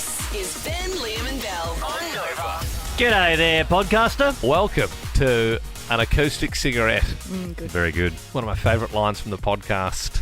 This is Ben, Liam and Belle on Nova. G'day there, podcaster. Welcome to an Acoustic Cigarette. Good. Very good. One of my favourite lines from the podcast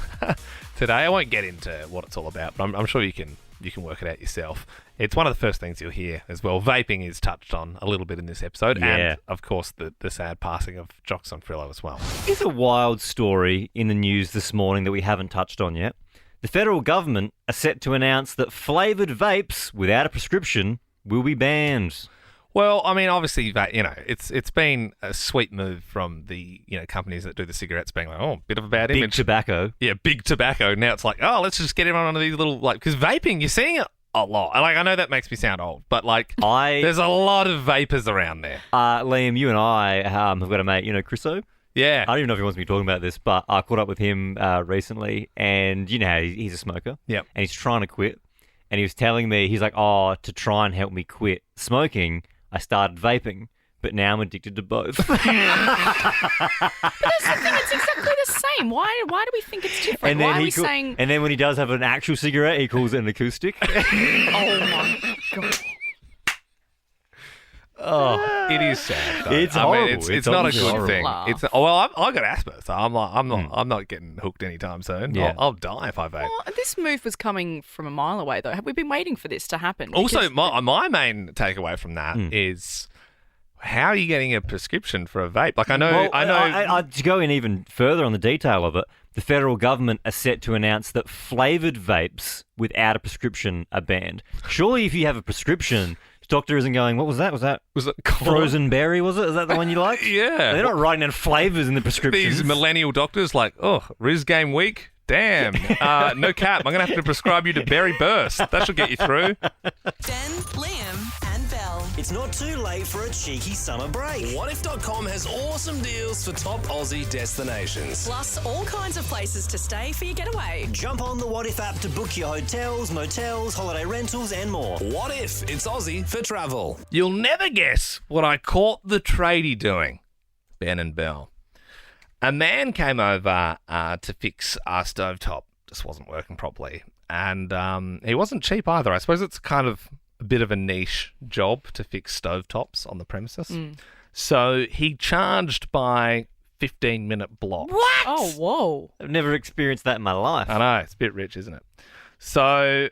today. I won't get into what it's all about, but I'm sure you can work it out yourself. It's one of the first things you'll hear as well. Vaping is touched on a little bit in this episode, and of course the sad passing of Jock Zonfrillo as well. Here's a wild story in the news this morning that we haven't touched on yet. The federal government are set to announce that flavoured vapes without a prescription will be banned. Well, I mean, obviously, it's been a sweet move from the companies that do the cigarettes, being like, oh, bit of a bad image. Big tobacco. Yeah, big tobacco. Now it's like, oh, let's just get everyone onto these little, because vaping, you're seeing it a lot. I know that makes me sound old, but there's a lot of vapors around there. Liam, you and I have got a mate, Chriso. Yeah. I don't even know if he wants me talking about this, but I caught up with him recently, and he's a smoker. Yep. And he's trying to quit. And he was telling me, he's like, to try and help me quit smoking, I started vaping, but now I'm addicted to both. But that's the thing, it's exactly the same. Why do we think it's different? And then why are we saying... And then when he does have an actual cigarette, he calls it an acoustic. Oh my God. Oh, it is sad, though. It's horrible. It's not a good horrible. thing. I got asthma, so I'm not getting hooked anytime soon. Yeah. I'll die if I vape. Well, this move was coming from a mile away, though. Have we been waiting for this to happen? Also, Because- my main takeaway from that is, how are you getting a prescription for a vape? I know. To go in even further on the detail of it, the federal government are set to announce that flavoured vapes without a prescription are banned. Surely if you have a prescription, the doctor isn't going, what was that? Was it frozen berry, was it? Is that the one you like? Yeah. They're not writing down flavours in the prescriptions. These millennial doctors Riz game week? Damn. No cap. I'm going to have to prescribe you to Berry Burst. That should get you through. Ben, Liam and Belle. It's not too late for a cheeky summer break. Whatif.com has awesome deals for top Aussie destinations. Plus all kinds of places to stay for your getaway. Jump on the Whatif app to book your hotels, motels, holiday rentals and more. What if it's Aussie for travel? You'll never guess what I caught the tradie doing, Ben and Belle. A man came over to fix our stovetop. Just wasn't working properly. And he wasn't cheap either. I suppose it's kind of a bit of a niche job to fix stovetops on the premises. So he charged by 15-minute blocks. What? Oh, whoa. I've never experienced that in my life. I know. It's a bit rich, isn't it? So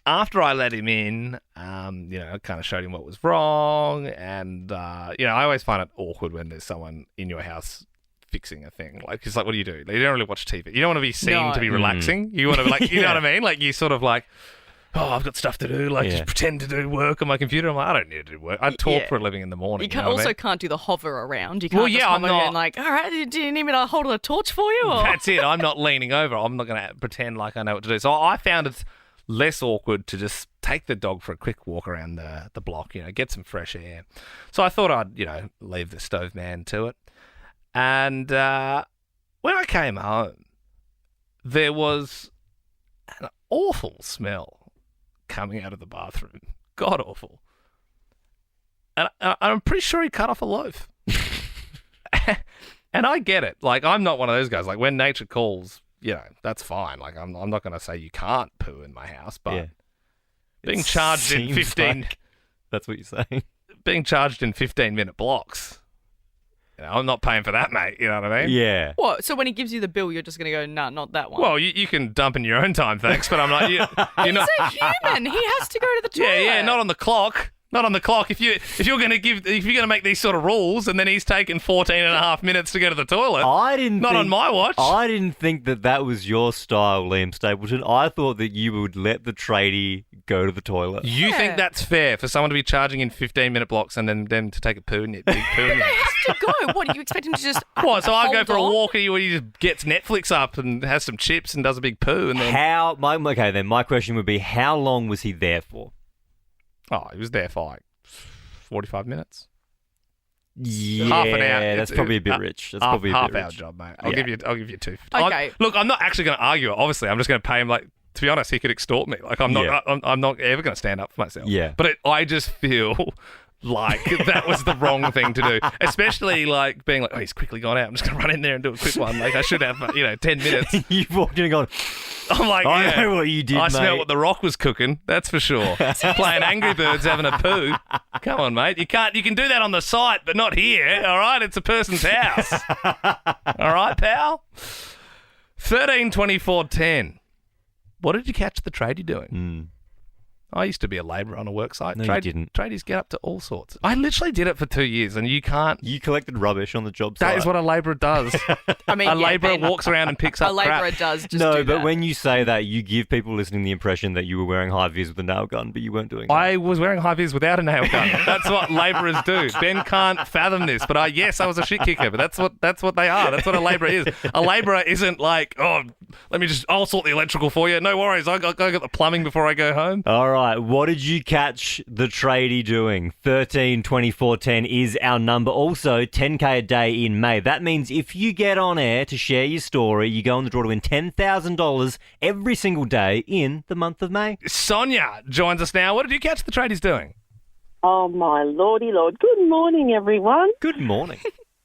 after I let him in, I kind of showed him what was wrong. And, I always find it awkward when there's someone in your house fixing a thing. It's like, what do? You don't really watch TV. You don't want to be seen to be relaxing. You want to you know what I mean? You sort of I've got stuff to do. Just pretend to do work on my computer. I'm like, I don't need to do work. I talk for a living in the morning. You can't do the hover around. You can't I'm not. And all right, do you need me to hold a torch for you? Or? That's it. I'm not leaning over. I'm not going to pretend like I know what to do. So I found it less awkward to just take the dog for a quick walk around the block, get some fresh air. So I thought I'd, leave the stove man to it. And when I came home, there was an awful smell coming out of the bathroom. God awful. And I'm pretty sure he cut off a loaf. And I get it. I'm not one of those guys. When nature calls, that's fine. I'm not going to say you can't poo in my house, but being charged in 15... that's what you're saying. Being charged in 15-minute blocks... I'm not paying for that, mate. You know what I mean? Yeah. What? So when he gives you the bill, you're just going to go, nah, not that one. Well, you can dump in your own time, thanks. But I'm like, you're not. He's a human. He has to go to the toilet. Yeah, not on the clock. Not on the clock. If you're going to make these sort of rules, and then he's taken 14 and a half minutes to go to the toilet. Not on my watch. I didn't think that was your style, Liam Stapleton. I thought that you would let the tradie go to the toilet. You think that's fair for someone to be charging in 15-minute blocks and then them to take a poo in it? Big poo in They have to go. What, do you expect him to just What? So I go for a hold on? walk, and he just gets Netflix up and has some chips and does a big poo, and then My question would be, how long was he there for? he was there for 45 minutes. Yeah, half an hour. That's probably a bit rich. That's probably a bit half rich. hour job, mate. I'll give you $250. Okay. Look, I'm not actually going to argue it. Obviously, I'm just going to pay him. To be honest, he could extort me. I'm not ever going to stand up for myself. Yeah. But I just feel like that was the wrong thing to do. Especially like being like, oh, he's quickly gone out. I'm just going to run in there and do a quick one. Like I should have, 10 minutes. You've walked in and gone, I'm like, I know what you did, I smell mate. what The Rock was cooking. That's for sure. Playing Angry Birds, having a poo. Come on, mate. You can do that on the site, but not here. All right, it's a person's house. All right, pal. 13, 24, 10. What did you catch the tradie doing? I used to be a labourer on a work site. No, you didn't. Tradies get up to all sorts. I literally did it for 2 years, and you can't. You collected rubbish on the job site. That is what a labourer does. I mean, A labourer walks around and picks up A labourer crap. does just No, do but that. when you say that, you give people listening the impression that you were wearing high vis with a nail gun, but you weren't doing that. I was wearing high vis without a nail gun. That's what labourers do. Ben can't fathom this, but I was a shit kicker. But that's what they are. That's what a labourer is. A labourer isn't like, oh, I'll sort the electrical for you. No worries, I got the plumbing before I go home. All right, what did you catch the tradie doing? 13, 24, 10 is our number. Also, 10K a day in May. That means if you get on air to share your story, you go in the draw to win $10,000 every single day in the month of May. Sonia joins us now. What did you catch the tradies doing? Oh, my lordy lord. Good morning, everyone. Good morning.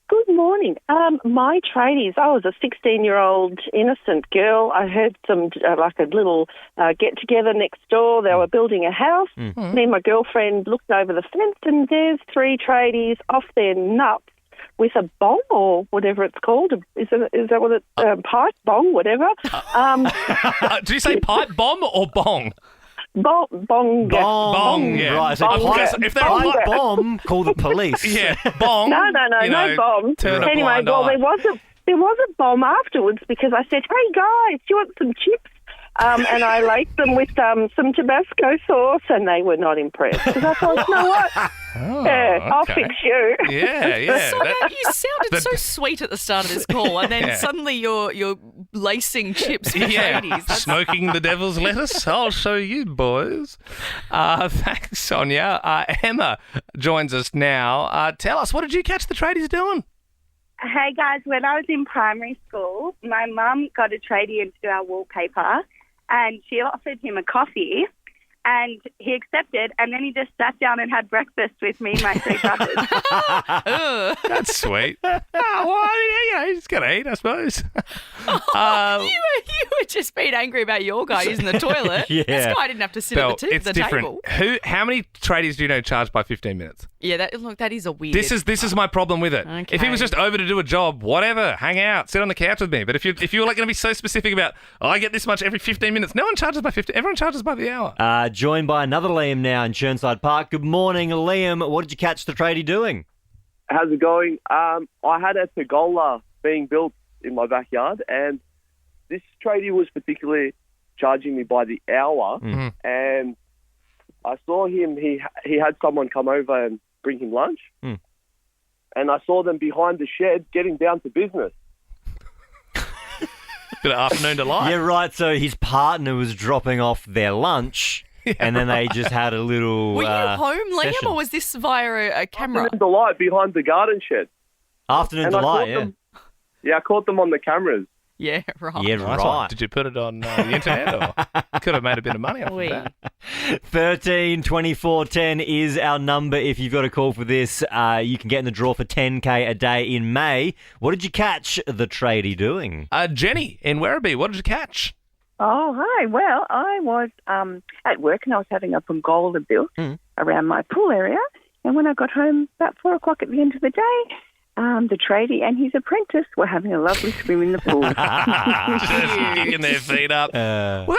Good morning. My tradies, I was a 16-year-old innocent girl. I heard some, like a little get-together next door. They were building a house. Me and my girlfriend looked over the fence and there's 3 tradies off their nuts with a bong or whatever it's called. Is that what it's, pipe, bong, whatever? Did you say pipe bomb or bong? Bong. Bong, yeah. Right, so I bong. guess if they're pipe pipe bomb, call the police. yeah, bong. No, no bomb. Turn a Anyway, blind well, eye. there was a bomb afterwards because I said, hey, guys, do you want some chips? And I laced them with some Tabasco sauce, and they were not impressed. Because I thought, you know what? I'll okay. fix you. Yeah. Sonia, you sounded so sweet at the start of this call, and then suddenly you're lacing chips with tradies. That's- Smoking the devil's lettuce. I'll show you, boys. Thanks, Sonia. Emma joins us now. Tell us, what did you catch the tradies doing? Hey guys, when I was in primary school, my mum got a tradie in to do our wallpaper and she offered him a coffee and he accepted and then he just sat down and had breakfast with me and my 3 brothers. That's sweet. Well, I mean, he's going to eat, I suppose. You were just being angry about your guy using the toilet. Yeah. This guy didn't have to sit Belle, at the it's different. table. How many tradies do you know charge by 15 minutes? Yeah, that is a weird. This is my problem with it. Okay. If he was just over to do a job, whatever, hang out, sit on the couch with me. But if you're like going to be so specific about, I get this much every 15 minutes, no one charges by 15. Everyone charges by the hour. Joined by another Liam now in Churnside Park. Good morning, Liam. What did you catch the tradie doing? How's it going? I had a pergola being built in my backyard, and this tradie was particularly charging me by the hour. And I saw him. He had someone come over and bring him lunch, and I saw them behind the shed getting down to business. Good afternoon delight. Yeah, right. So his partner was dropping off their lunch, and then they just had a little. Were you home, Liam, session. or was this via a camera? Afternoon delight behind the garden shed. Afternoon And I delight, caught yeah. them. Yeah, I caught them on the cameras. Yeah, right. Yeah, Nice right. one. Did you put it on the internet? Or could have made a bit of money off of Oui. that. 13 24 10 is our number. If you've got a call for this, you can get in the draw for 10K a day in May. What did you catch the tradie doing? Jenny in Werribee, what did you catch? Oh, hi. Well, I was at work and I was having a pergola built around my pool area. And when I got home about 4 o'clock at the end of the day, the tradie and his apprentice were having a lovely swim in the pool. Just kicking their feet up. Well,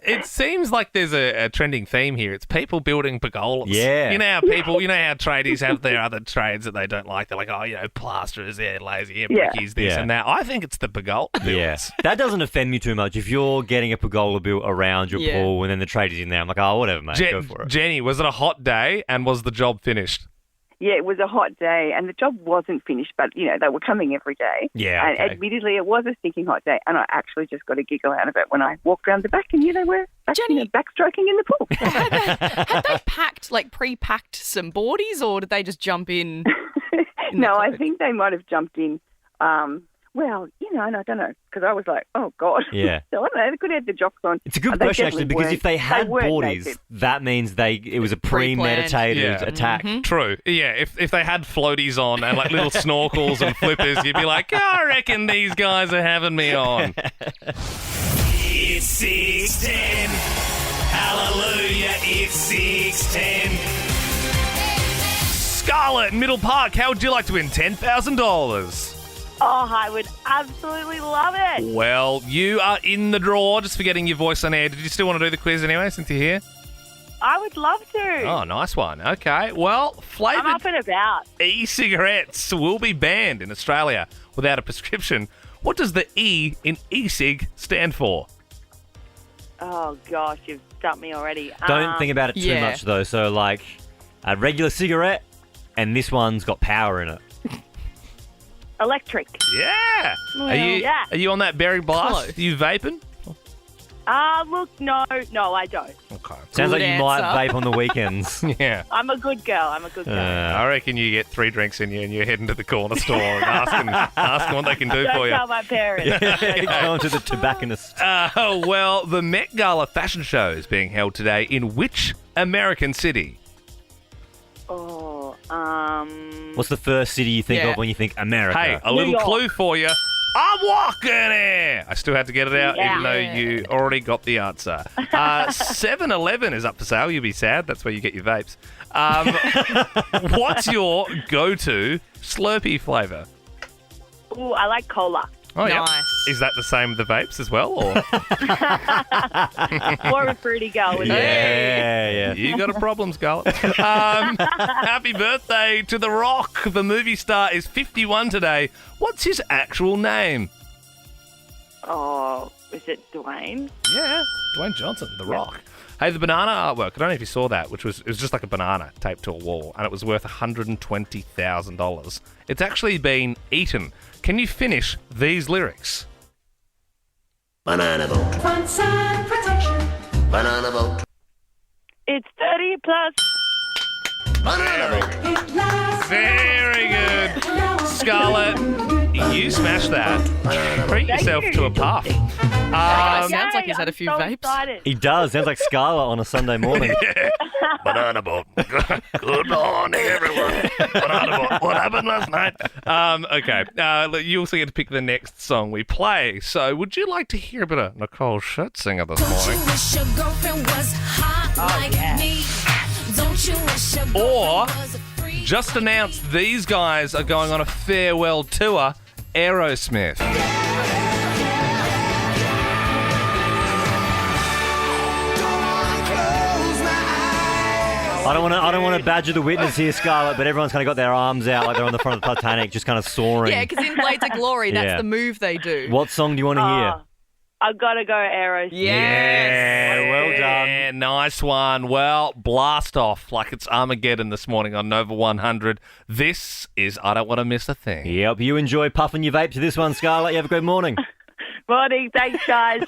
it seems like there's a trending theme here. It's people building pergolas. Yeah. You know how tradies have their other trades that they don't like. They're like, plasterers, lazy, brickies, this Yeah. and that. I think it's the pergola builders. Yeah. That doesn't offend me too much. If you're getting a pergola built around your Yeah. pool and then the tradie's in there, I'm like, oh, whatever, mate. Go for it. Jenny, was it a hot day and was the job finished? Yeah, it was a hot day and the job wasn't finished, but, they were coming every day. Yeah, And okay. admittedly, it was a stinking hot day, and I actually just got a giggle out of it when I walked around the back and here they were Jenny- backstroking in the pool. Had they pre-packed some boardies, or did they just jump in? No, I clothes? think they might have jumped in Well, and I don't know, because I was like, oh, God. Yeah. So I don't know, they could have the jocks on. It's a good They question, actually, definitely because if they had weren't boardies, naked. that means it was a premeditated attack. True. Yeah, if they had floaties on and like little snorkels and flippers, you'd be like, I reckon these guys are having me on. It's 6:10. Hallelujah, it's 6:10. Scarlet, Middle Park, how would you like to win $10,000? Oh, I would absolutely love it. Well, you are in the draw just for getting your voice on air. Did you still want to do the quiz anyway, since you're here? I would love to. Oh, nice one. Okay. Well, I'm flavoured up and about. e-cigarettes will be banned in Australia without a prescription. What does the E in e-cig stand for? Oh, gosh, you've stumped me already. Don't think about it too much, though. So, like, a regular cigarette, and this one's got power in it. Electric. Yeah. yeah. Are you on that berry blast? Close. Are you vaping? Look, no, I don't. Okay. Sounds like Good you might answer. vape on the weekends. Yeah. I'm a good girl. I reckon you get 3 drinks in you and you're heading to the corner store and asking what they can do Don't for you. tell my parents. Going to the tobacconist. Well, the Met Gala fashion show is being held today in which American city? What's the first city you think of when you think America? Hey, a little clue for you. I'm walking here. I still had to get it out, even though you already got the answer. 7-Eleven is up for sale. You'll be sad. That's where you get your vapes. What's your go-to Slurpee flavour? Ooh, I like cola. Oh, yeah. Nice. Is that the same with the vapes as well? Or? More of a fruity girl with Yeah. You got a problem, Scarlet. Happy birthday to The Rock. The movie star is 51 today. What's his actual name? Oh, is it Dwayne? Yeah, Dwayne Johnson, The Rock. Hey, the banana artwork, I don't know if you saw that, it was just like a banana taped to a wall, and it was worth $120,000. It's actually been eaten. Can you finish these lyrics? Banana boat. Front side protection. Banana boat. It's 30 plus. Banana boat. It lasts. Very good. Scarlet, you smashed that. Treat yourself to a puff. Sounds like he's had a few vapes. Excited. He does. Sounds like Scarlet on a Sunday morning. Banana boat. Good morning, everyone. Banana boat. What happened last night? Okay. You also get to pick the next song we play. So, would you like to hear a bit of Nicole Scherzinger this morning? Wish your girlfriend was hot like me. Don't you wish your Or girlfriend was a freak? just announced these guys are going on a farewell tour, Aerosmith. I don't want to badger the witness here, Scarlet, but everyone's kind of got their arms out like they're on the front of the Titanic, just kind of soaring. Yeah, because in Blades of Glory, that's Yeah. the move they do. What song do you want to hear? I've got to go Arrows. Yeah, well done. Yeah, nice one. Well, blast off like it's Armageddon this morning on Nova 100. This is I Don't Want to Miss a Thing. Yep, you enjoy puffing your vape to this one, Scarlet. You have a good morning. Morning. Thanks, guys.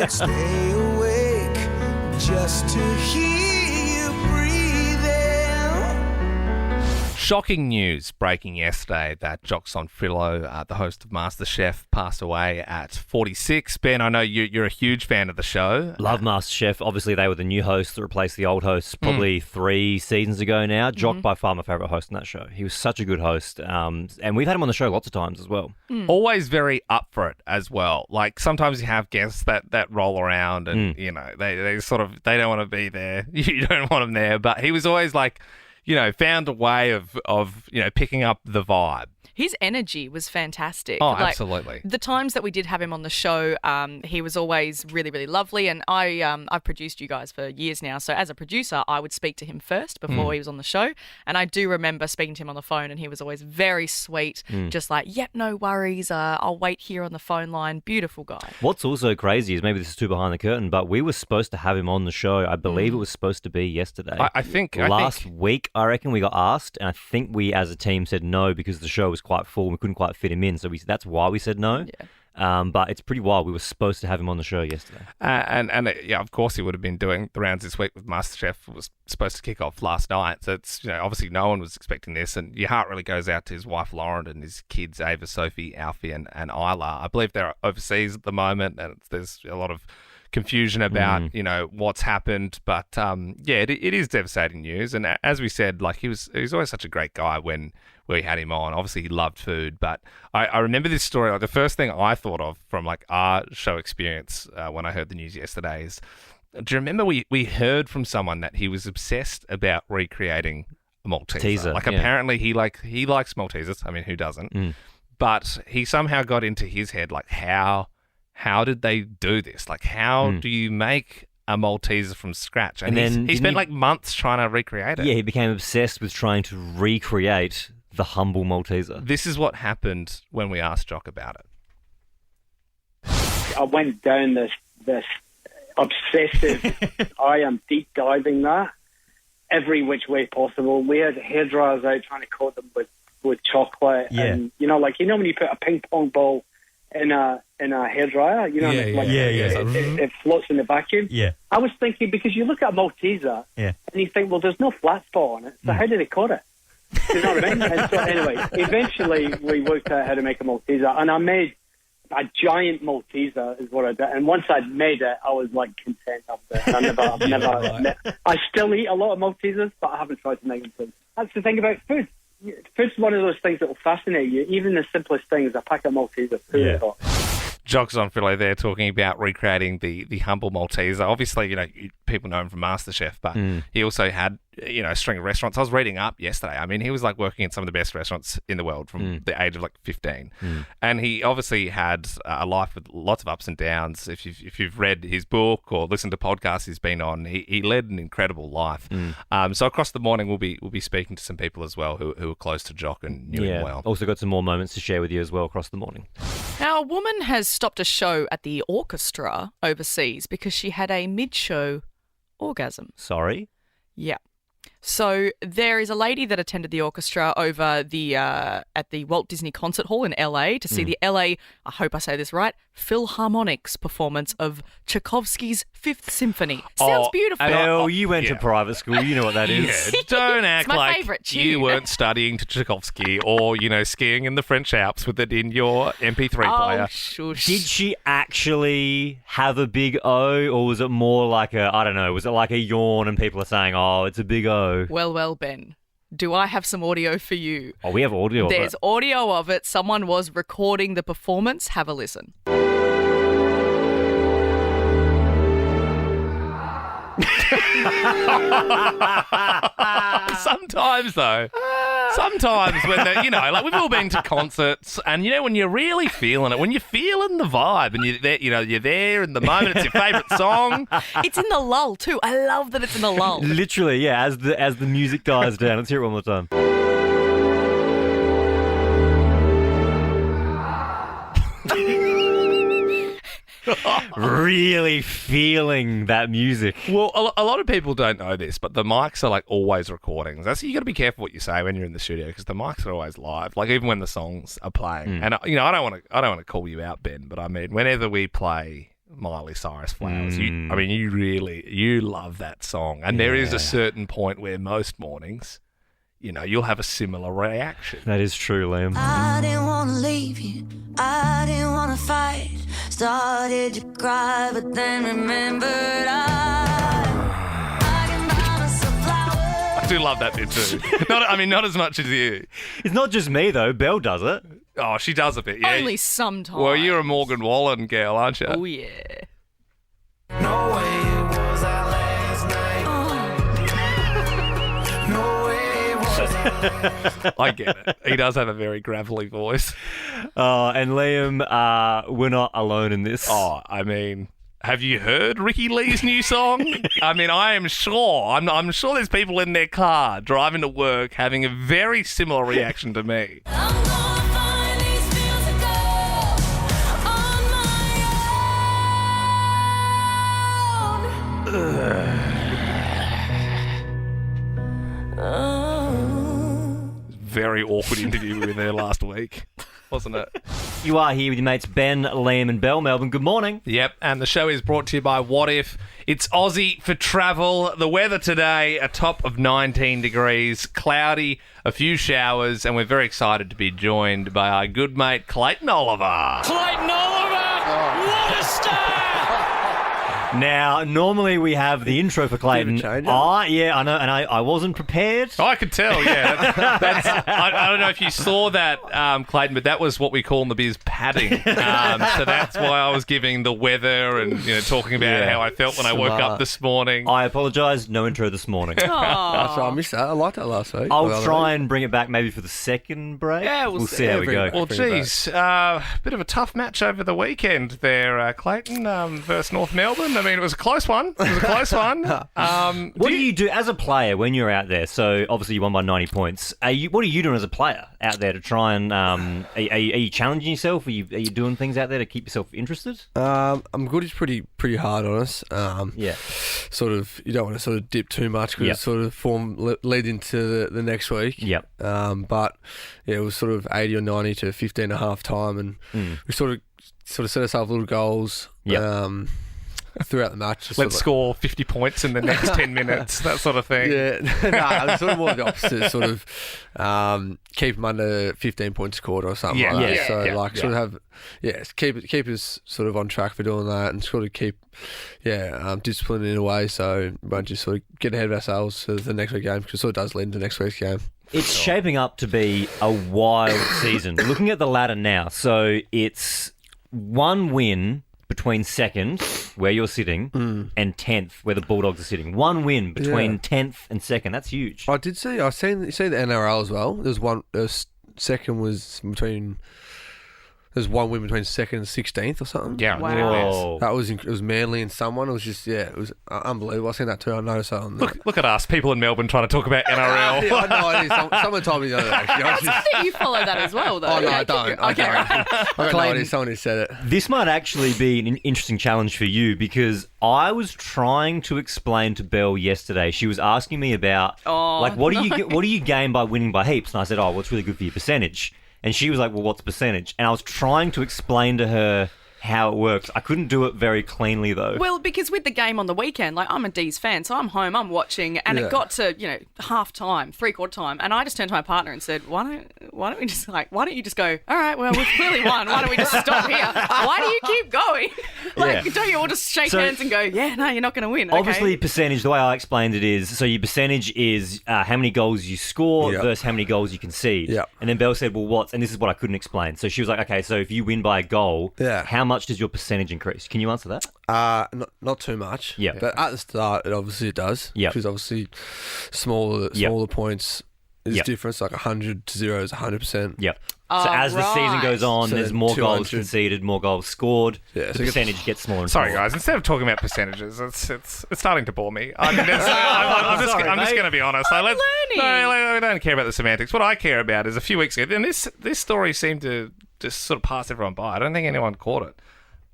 Stay awake just to hear you breathing. Shocking news breaking yesterday that Jock Zonfrillo, the host of MasterChef, passed away at 46. Ben, I know you're a huge fan of the show. Love MasterChef. Obviously, they were the new hosts that replaced the old hosts probably 3 seasons ago now. Jock, by far, my favourite host on that show. He was such a good host. And we've had him on the show lots of times as well. Always very up for it as well. Like sometimes you have guests that roll around and, you know, they sort of, they don't want to be there. You don't want them there. But he was always like, you know, found a way of you know, picking up the vibe. His energy was fantastic. Oh, absolutely. The times that we did have him on the show, he was always really, really lovely. And I've produced you guys for years now. So as a producer, I would speak to him first before he was on the show. And I do remember speaking to him on the phone and he was always very sweet. Just like, yep, no worries. I'll wait here on the phone line. Beautiful guy. What's also crazy is maybe this is too behind the curtain, but we were supposed to have him on the show. I believe it was supposed to be yesterday. I think Last week, I reckon we got asked, and I think we as a team said no because the show was quite full and we couldn't quite fit him in. So that's why we said no. Yeah. But it's pretty wild. We were supposed to have him on the show yesterday. Yeah, of course he would have been doing the rounds this week with MasterChef. It was supposed to kick off last night. So it's, obviously no one was expecting this. And your heart really goes out to his wife, Lauren, and his kids, Ava, Sophie, Alfie, and Isla. I believe they're overseas at the moment, and there's a lot of confusion about, what's happened. But, it is devastating news. And as we said, like, he was always such a great guy when we had him on. Obviously, he loved food. But I remember this story. Like, the first thing I thought of from, like, our show experience when I heard the news yesterday is, do you remember we heard from someone that he was obsessed about recreating a Malteser? Like, apparently he likes Maltesers. I mean, who doesn't? But he somehow got into his head, like, how did they do this? Like, how do you make a Malteser from scratch? And then he spent like months trying to recreate it. Yeah, he became obsessed with trying to recreate the humble Malteser. This is what happened when we asked Jock about it. I went down this obsessive, I am deep diving that every which way possible. We had hairdryers out trying to coat them with chocolate. Yeah. And, when you put a ping pong ball in a hairdryer, it floats in the vacuum. Yeah. I was thinking, because you look at a Malteser and you think, well, there's no flat spot on it, so how did they coat it? You know what I mean? And so anyway, eventually we worked out how to make a Malteser, and I made a giant Malteser is what I did. And once I'd made it, I was like content up there. I still eat a lot of Maltesers, but I haven't tried to make them food. That's the thing about food. Food's one of those things that will fascinate you. Even the simplest things, a pack of Maltesers. Jock Zonfrillo there talking about recreating the humble Malteser. Obviously, people know him from MasterChef, but he also had, a string of restaurants. I was reading up yesterday. I mean, he was like working in some of the best restaurants in the world from the age of like 15. And he obviously had a life with lots of ups and downs. If you've read his book or listened to podcasts he's been on, he led an incredible life. So across the morning, we'll be speaking to some people as well who are close to Jock and knew him well. Also got some more moments to share with you as well across the morning. Now, a woman has stopped a show at the orchestra overseas because she had a mid-show orgasm. Sorry? Yeah. So there is a lady that attended the orchestra over at the Walt Disney Concert Hall in LA to see the LA, I hope I say this right, Philharmonic's performance of Tchaikovsky's Fifth Symphony. Sounds beautiful. Belle, you went to private school. You know what that is. Yeah, don't act my like favourite tune. you weren't studying to Tchaikovsky or, skiing in the French Alps with it in your MP3 player. Oh, shush. Did she actually have a big O, or was it more like was it like a yawn and people are saying, oh, it's a big O? Well, Ben, do I have some audio for you? Oh, we have audio There's audio of it. Someone was recording the performance. Have a listen. Sometimes when they're, we've all been to concerts, and when you're really feeling it, when you're feeling the vibe, and you're there in the moment, it's your favourite song. It's in the lull too. I love that it's in the lull. Literally, yeah. As the music dies down, let's hear it one more time. Really feeling that music. Well, a lot of people don't know this, but the mics are like always recordings. That's you got to be careful what you say when you're in the studio, because the mics are always live. Like even when the songs are playing. And I don't want to call you out, Ben, but I mean whenever we play Miley Cyrus Flowers, you love that song, and there is a certain point where most mornings, you'll have a similar reaction. That is true, Liam. I didn't want to leave you. I didn't want to fight. Started to cry, but then remembered I can buy myself flowers. I do love that bit too. Not as much as you. It's not just me though. Belle does it. Oh, she does a bit. Yeah. Only sometimes. Well, you're a Morgan Wallen girl, aren't you? Oh yeah. No way it was our last night. No way it was our last night. I get it. He does have a very gravelly voice. And Liam, we're not alone in this. Oh, have you heard Ricky Lee's new song? I am sure. I'm sure there's people in their car driving to work having a very similar reaction to me. I'm gonna find these fields of gold on my own. Very awkward interview we were there last week. wasn't it? You are here with your mates Ben, Liam and Belle. Melbourne, good morning. Yep, and the show is brought to you by What If. It's Aussie for travel. The weather today, a top of 19 degrees, cloudy, a few showers, and we're very excited to be joined by our good mate Clayton Oliver. Clayton Oliver! What a start! Now, normally we have the intro for Clayton. Yeah, I know, and I wasn't prepared. Oh, I could tell, yeah. I don't know if you saw that, Clayton, but that was what we call in the biz padding. So that's why I was giving the weather and talking about how I felt when I woke up this morning. I apologise, no intro this mormorning. So I missed that. I liked that last week. I'll try and bring it back maybe for the second break. Yeah, we'll see how we go. Well, geez, bit of a tough match over the weekend there, Clayton, versus North Melbourne. I mean, it was a close one. What do you do as a player when you're out there? So obviously you won by 90 points. What are you doing as a player out there to try and? Are you challenging yourself? Are you doing things out there to keep yourself interested? I'm good. It's pretty hard on us. Sort of. You don't want to sort of dip too much because it's sort of lead into the next week. Yep. But yeah, it was sort of 80 or 90 to 15 and a half time, and we sort of set ourselves little goals. Yep. Throughout the match. Let's score 50 points in the next 10 minutes, that sort of thing. Yeah, no, it's sort of more the opposite, sort of keep them under 15 points scored or something like that. So sort of have, keep us sort of on track for doing that and sort of keep, discipline in a way so we won't just sort of get ahead of ourselves for the next week's game because it sort of does lead into next week's game. It's shaping up to be a wild season. Looking at the ladder now, so it's one win between second, where you're sitting, and 10th, where the Bulldogs are sitting. One win between 10th and second. That's huge. I did see. I seen the NRL as well. There's one. Second was between. There's one win between second and 16th or something. Yeah, wow. That was it was Manly and someone. It was just it was unbelievable. I seen that too. I noticed that. Look at us, people in Melbourne trying to talk about NRL. I know it is. Someone told me the other day. Actually. I think you follow that as well, though. Oh no, I don't. I got no idea. Someone who said it. This might actually be an interesting challenge for you because I was trying to explain to Belle yesterday. She was asking me about what do you gain by winning by heaps, and I said, well, it's really good for your percentage. And she was like, well, what's percentage? And I was trying to explain to her how it works. I couldn't do it very cleanly, though. Well, because with the game on the weekend, like I'm a D's fan, so I'm home, I'm watching, and it got to, half time, three-quarter time, and I just turned to my partner and said, why don't you just go, all right, well, we've clearly won. Why don't we just stop here? Why do you keep going? Don't you all just shake hands and go, no, you're not going to win. Obviously, percentage, the way I explained it is, so your percentage is how many goals you score versus how many goals you concede. Yep. And then Belle said, well, and this is what I couldn't explain. So she was like, okay, so if you win by a goal, how much does your percentage increase? Can you answer that? Not too much. Yeah. But at the start, it does. Yeah. Because obviously, smaller points is different. Like 100 to 0 is 100%. Yep. So as the season goes on, there's more goals 200. conceded, more goals scored. Yeah, the percentage gets smaller and Sorry, smaller. guys. Instead of talking about percentages, it's starting to bore me. I mean, I'm just going to be honest. I don't care about the semantics. What I care about is a few weeks ago, and this story seemed to just sort of pass everyone by. I don't think anyone caught it.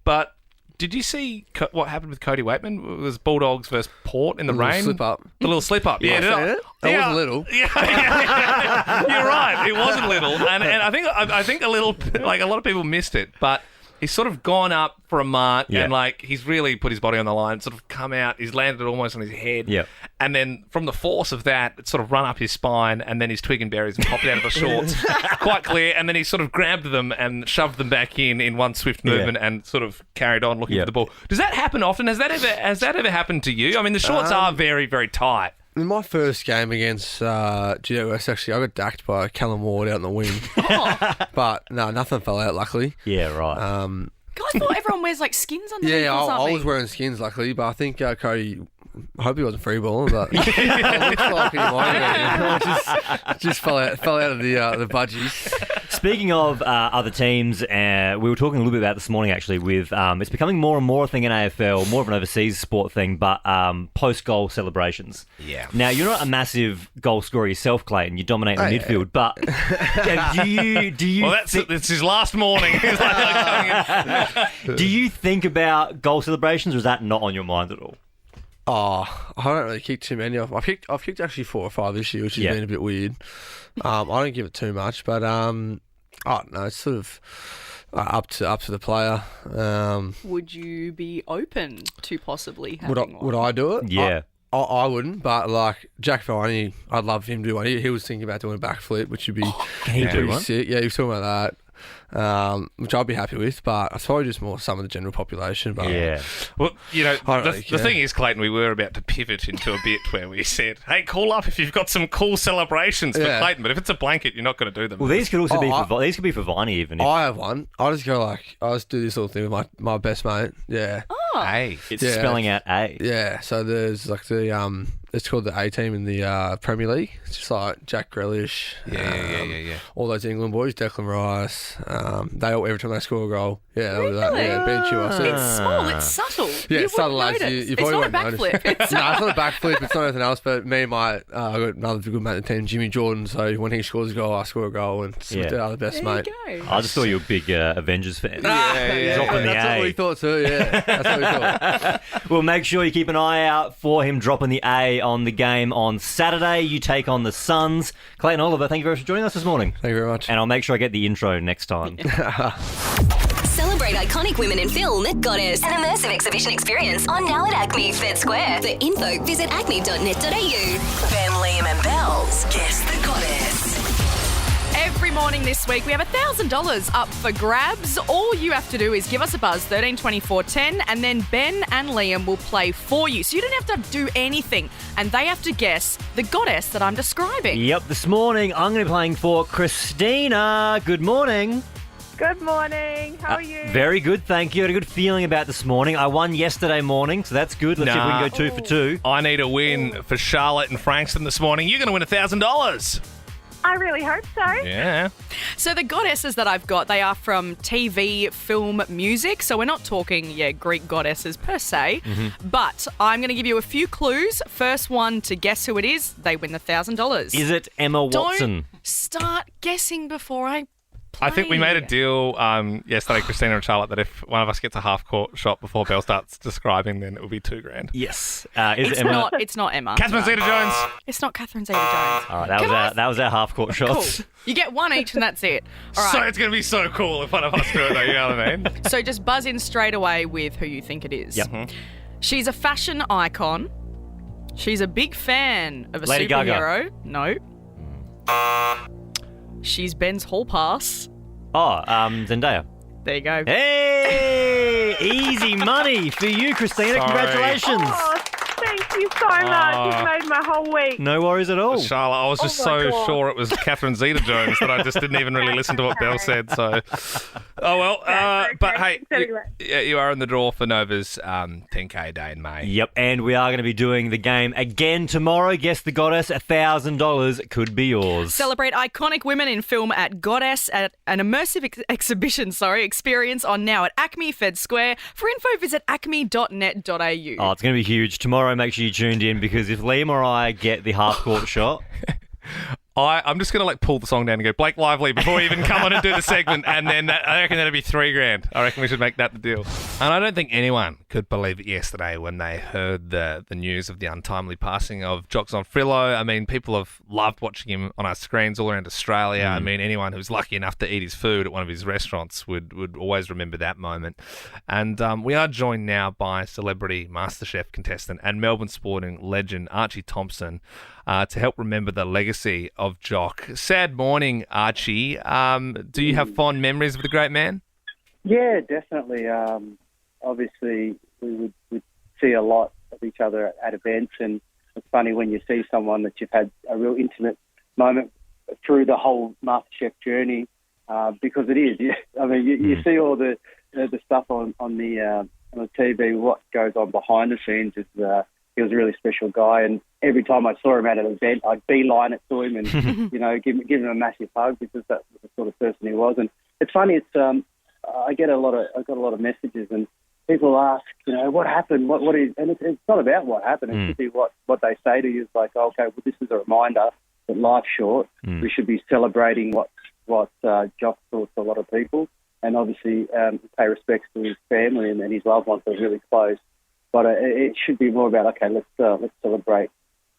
But did you see what happened with Cody Waitman? It was Bulldogs versus Port in the rain. Slip up. The little slip up. Yeah, that wasn't little. Yeah. You're right. It wasn't little, and I think a lot of people missed it, but. He's sort of gone up for a mark and he's really put his body on the line, sort of come out, he's landed almost on his head. Yep. And then from the force of that, it's sort of run up his spine and then his twig and berries and popped out of the shorts. Quite clear. And then he sort of grabbed them and shoved them back in one swift movement and sort of carried on looking for the ball. Does that happen often? Has that ever happened to you? I mean, the shorts are very, very tight. In my first game against GWS, actually, I got dacked by Callum Ward out in the wing. But no, nothing fell out, luckily. Yeah, right. God, I thought everyone wears like skins underneath or something. I was wearing skins, luckily, but I think Cody, I hope he wasn't free balling, but it looks like he might have. Just fell out of the budgies. Speaking of other teams, we were talking a little bit about this morning actually with it's becoming more and more a thing in AFL, more of an overseas sport thing, but post-goal celebrations. Yeah. Now, you're not a massive goal scorer yourself, Clayton. You dominate in the midfield, but do you... Well, it's his last morning. He's coming in. Do you think about goal celebrations, or is that not on your mind at all? Oh, I don't really kick too many of them. I've kicked actually 4 or 5 this year, which has been a bit weird. I don't give it too much, but Oh no, it's sort of up to the player. Would you be open to possibly Would having one? would I do it? Yeah. I wouldn't, but like Jack Viney, I'd love him to do one. He was thinking about doing a backflip, which would be Can he do pretty one? sick. Yeah, he was talking about that, which I'd be happy with. But it's probably just more some of the general population. But Yeah. Well, you know, I don't the really care. thing is, Clayton, we were about to pivot into a bit where we said, hey, call up if you've got some cool celebrations for Yeah. Clayton. But if it's a blanket, you're not going to do them. Well, these could also be Oh, for these could be for Viney even. If I have one. I just go like I just do this little thing with my best mate. Yeah. Hey. it's Yeah. spelling out A. Yeah, so there's like the it's called the A team in the Premier League. It's just like Jack Grealish, Yeah. all those England boys, Declan Rice. They all every time they score a goal, yeah, they'll do that. Yeah, bench you. It's small. It's subtle. Yeah, you subtle wouldn't lads. notice. You It's probably not a won't notice. backflip. It's No, it's not a backflip. It's not anything else. But me and I got another good mate in the team, Jimmy Jordan. So when he scores a goal, I score a goal, and it's Yeah. the other best There mate. you go. I just thought you were a big Avengers fan. Yeah, Dropping the that's A. what we thought too. Yeah, that's what we thought. Well, make sure you keep an eye out for him dropping the A on the game on Saturday. You take on the Suns. Clayton Oliver, thank you very much for joining us this morning. Thank you very much. And I'll make sure I get the intro next time. Celebrate iconic women in film, Goddess. An immersive exhibition experience on now at Acme Fed Square. For info, visit acme.net.au. Ben, Liam and Belle's Guess the Goddess. Every morning this week, we have $1,000 up for grabs. All you have to do is give us a buzz, 13 24 10, and then Ben and Liam will play for you. So you don't have to do anything, and they have to guess the goddess that I'm describing. Yep, this morning I'm going to be playing for Christina. Good morning. Good morning. How are you? Very good, thank you. I had a good feeling about this morning. I won yesterday morning, so that's good. Let's see if we can go 2 for 2. I need a win for Charlotte and Frankston this morning. You're going to win $1,000. I really hope so. Yeah. So the goddesses that I've got, they are from TV, film, music. So we're not talking, Greek goddesses per se. But I'm going to give you a few clues. First one to guess who it is, they win the $1,000. Is it Emma Watson? Don't start guessing before I play. I think we made a deal yesterday, Christina and Charlotte, that if one of us gets a half-court shot before Belle starts describing, then it will be $2,000. Yes. It's Emma? It's not Emma. Catherine Zeta-Jones. It's not Catherine Zeta-Jones. All right, that was our half-court shots. Cool. You get one each and that's it. All right. So it's going to be so cool if one of us do it, though, you know what I mean? So just buzz in straight away with who you think it is. Yep. She's a fashion icon. She's a big fan of a Lady superhero. No. She's Ben's hall pass. Oh, Zendaya. There you go. Hey! Easy money for you, Christina. Sorry. Congratulations. Oh, thank you so much. You've made my whole week. No worries at all. Charlotte, I was just Oh my so God. sure it was Catherine Zeta-Jones that I just didn't even really listen to what Belle said. So, oh well. Okay, But hey, anyway. you are in the draw for Nova's 10K day in May. Yep, and we are going to be doing the game again tomorrow. Guess the goddess, $1,000 could be yours. Celebrate iconic women in film at Goddess at an immersive exhibition experience on now at Acme Fed Square. For info, visit acme.net.au. Oh, it's going to be huge. Tomorrow, make sure you tuned in because if Liam or I get the half-court shot... I'm just going to pull the song down and go, Blake Lively, before we even come on and do the segment, and then I reckon that'll be $3,000. I reckon we should make that the deal. And I don't think anyone could believe it yesterday when they heard the news of the untimely passing of Jock Zonfrillo. I mean, people have loved watching him on our screens all around Australia. I mean, anyone who's lucky enough to eat his food at one of his restaurants would always remember that moment. And we are joined now by celebrity MasterChef contestant and Melbourne sporting legend Archie Thompson to help remember the legacy of Jock. Sad morning, Archie. Do you have fond memories of the great man? Yeah, definitely. Obviously, we would see a lot of each other at events, and it's funny when you see someone that you've had a real intimate moment through the whole MasterChef journey, because it is. I mean, you see all the stuff on the TV. What goes on behind the scenes is he was a really special guy, and every time I saw him at an event, I'd beeline it to him and give him a massive hug because that's the sort of person he was. And it's funny. I got a lot of messages, and people ask, what happened? What is? And it's not about what happened. It should be what they say to you. It's like, okay, well, this is a reminder that life's short. We should be celebrating what Jock brought to a lot of people, and obviously pay respects to his family and his loved ones that are really close. But it should be more about, okay, let's celebrate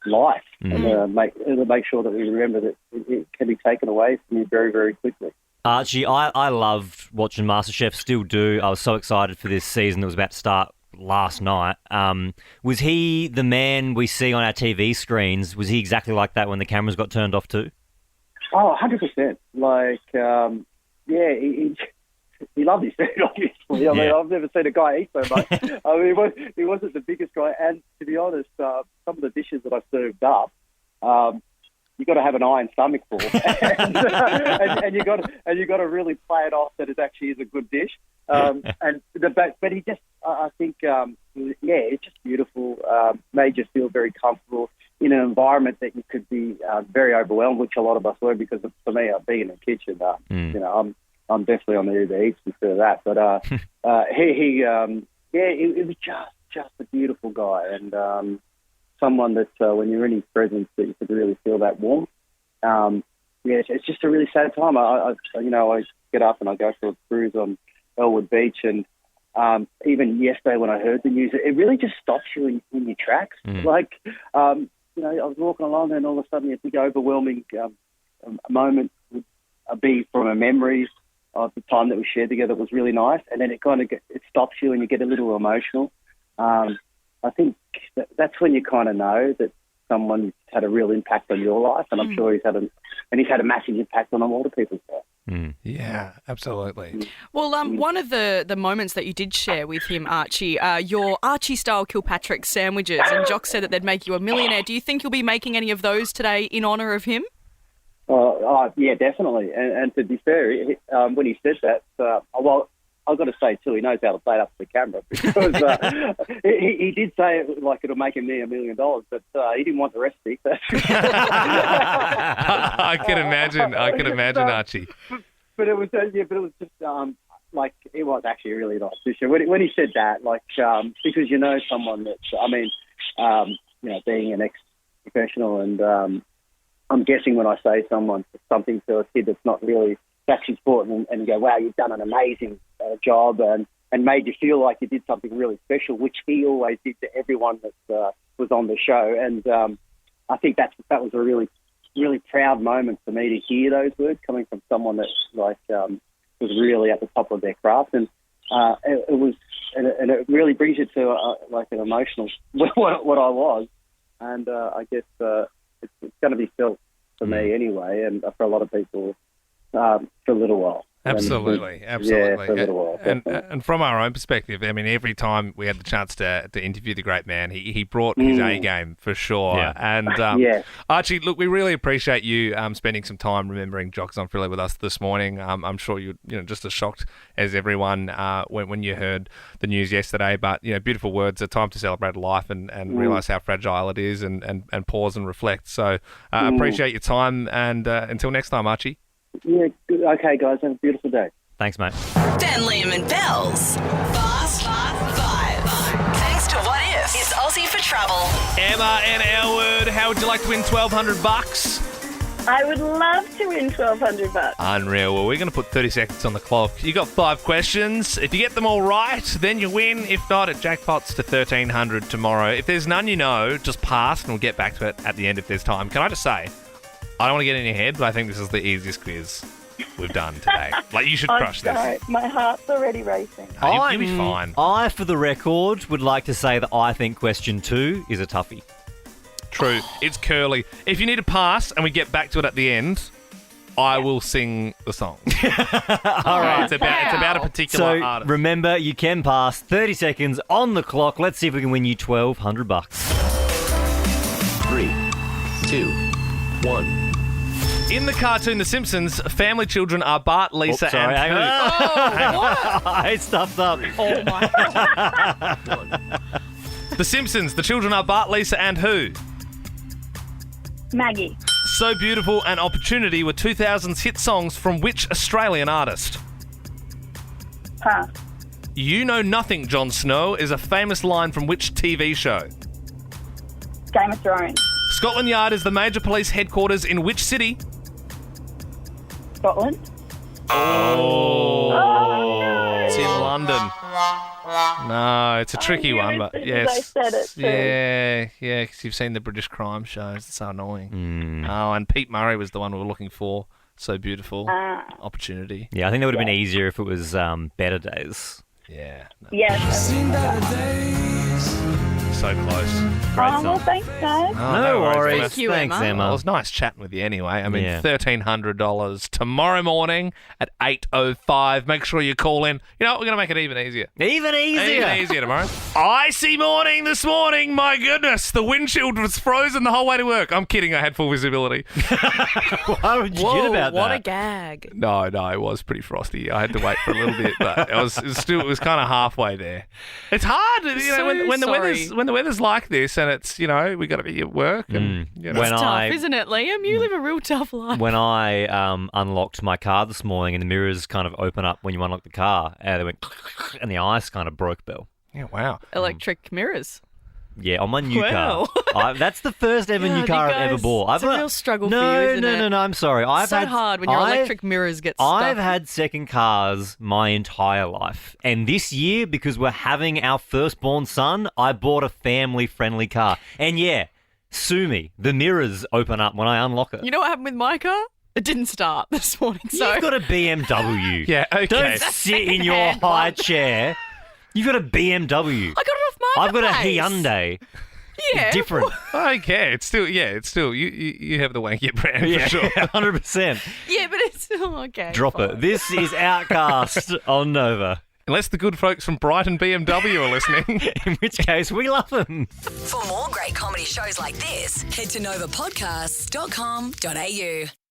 life and make sure that we remember that it can be taken away from you very, very quickly. Archie, I loved watching MasterChef, still do. I was so excited for this season that was about to start last night. Was he the man we see on our TV screens? Was he exactly like that when the cameras got turned off too? Oh, 100%. Like, he loved his food, obviously. I mean, I've never seen a guy eat so much. I mean, he wasn't the biggest guy. And to be honest, some of the dishes that I served up, you got to have an iron stomach for, and you got to really play it off that it actually is a good dish. But he just, I think, it's just beautiful. Made you feel very comfortable in an environment that you could be very overwhelmed, which a lot of us were, because for me, being in the kitchen, you know, I'm definitely on the Uber Eats instead of that. But it was just a beautiful guy, and someone that when you're in his presence, that you could really feel that warmth. It's just a really sad time. I get up and I go for a cruise on Elwood Beach, and even yesterday when I heard the news, it really just stops you in your tracks. Like, I was walking along and all of a sudden a big overwhelming moment would be from a memory of the time that we shared together. It was really nice, and then it kind of it stops you and you get a little emotional. I think that's when you kind of know that someone's had a real impact on your life, and I'm sure he's had a massive impact on a lot of people's life. Yeah, absolutely. Well, one of the moments that you did share with him, Archie, your Archie-style Kilpatrick sandwiches, and Jock said that they'd make you a millionaire. Do you think you'll be making any of those today in honour of him? Yeah, definitely. And to be fair, when he said that, I've got to say, too, he knows how to play it up to the camera, because he did say it like it'll make him $1 million, but he didn't want the recipe. I can imagine, Archie. But it was just it was actually a really nice dish. When he said that, because you know someone that's, being an ex-professional, and I'm guessing when I say something to a kid that's not really actually important, and go, wow, you've done an amazing job, and made you feel like you did something really special, which he always did to everyone that was on the show. And I think that was a really, really proud moment for me to hear those words coming from someone that was really at the top of their craft. And it really brings you to an emotional what I was, and I guess it's going to be felt for me anyway, and for a lot of people for a little while. Absolutely. Yeah, for a little while. And from our own perspective, I mean, every time we had the chance to interview the great man, he brought his A game for sure. Yeah. And Archie, look, we really appreciate you spending some time remembering Jock Zonfrillo with us this morning. I'm sure you're just as shocked as everyone when you heard the news yesterday. But beautiful words. A time to celebrate life and realise how fragile it is, and pause and reflect. So appreciate your time, and until next time, Archie. Yeah, good. Okay, guys, have a beautiful day. Thanks, mate. Ben, Liam and Belle's Fast Five. Thanks to What If, it's Aussie for Travel. Emma and Elwood, how would you like to win $1,200? I would love to win $1,200. Unreal. Well, we're going to put 30 seconds on the clock. You got 5 questions. If you get them all right, then you win. If not, it jackpots to $1,300 tomorrow. If there's none you know, just pass, and we'll get back to it at the end if there's time. Can I just say, I don't want to get in your head, but I think this is the easiest quiz we've done today. You should crush this. My heart's already racing. You'll be fine. I, for the record, would like to say that I think question 2 is a toughie. True. It's curly. If you need to pass and we get back to it at the end, I will sing the song. All right. It's about a particular artist. Remember, you can pass. 30 seconds on the clock. Let's see if we can win you $1,200. 3, 2, 1. In the cartoon The Simpsons, family children are Bart, Lisa, and hang who? on. I stuffed up. Oh, my God. The Simpsons, the children are Bart, Lisa, and who? Maggie. So Beautiful and Opportunity were 2000's hit songs from which Australian artist? Pass. You Know Nothing, Jon Snow is a famous line from which TV show? Game of Thrones. Scotland Yard is the major police headquarters in which city? Scotland. Oh, it's in London. No, it's a tricky one, but yes. I said it too. Yeah, because you've seen the British crime shows. It's so annoying. Oh, and Pete Murray was the one we were looking for. So beautiful. Opportunity. Yeah, I think that would have been easier if it was better days. Yeah. Yes. So close. Well, thanks, guys. No worries. Thank you, Thanks, Emma. Emma. Well, it was nice chatting with you anyway. I mean, Yeah. $1,300 tomorrow morning at 8:05. Make sure you call in. You know what? We're going to make it even easier. Even easier. Even easier tomorrow. Icy morning this morning. My goodness. The windshield was frozen the whole way to work. I'm kidding. I had full visibility. Why would you get about what that? a gag. No, it was pretty frosty. I had to wait for a little bit, but it was kind of halfway there. It's hard, when the weather's like this, and it's we got to be at work. And, When It's tough, isn't it, Liam? You live a real tough life. When I unlocked my car this morning and the mirrors kind of open up when you unlock the car, they went and the ice kind of broke, Belle. Yeah, wow. Electric mirrors. Yeah, on my new Wow. car. That's the first ever new God, car you I've ever guys, bought. it's a real struggle for no, you, isn't it? No, I'm sorry. I've so had hard when your electric mirrors get stuck. I've had second cars my entire life. And this year, because we're having our firstborn son, I bought a family-friendly car. And yeah, sue me. The mirrors open up when I unlock it. You know what happened with my car? It didn't start this morning. So You've got a BMW. Yeah, okay. Don't sit in your high chair. You've got a BMW. I got it off I've got a Marketplace. Hyundai. Yeah. It's different. I don't care. It's still you have the wankier brand Yeah, for sure. 100%. Yeah, but it's okay. Drop fine. it. This is Outcast on Nova. Unless the good folks from Brighton BMW are listening. In which case, we love them. For more great comedy shows like this, head to novapodcasts.com.au.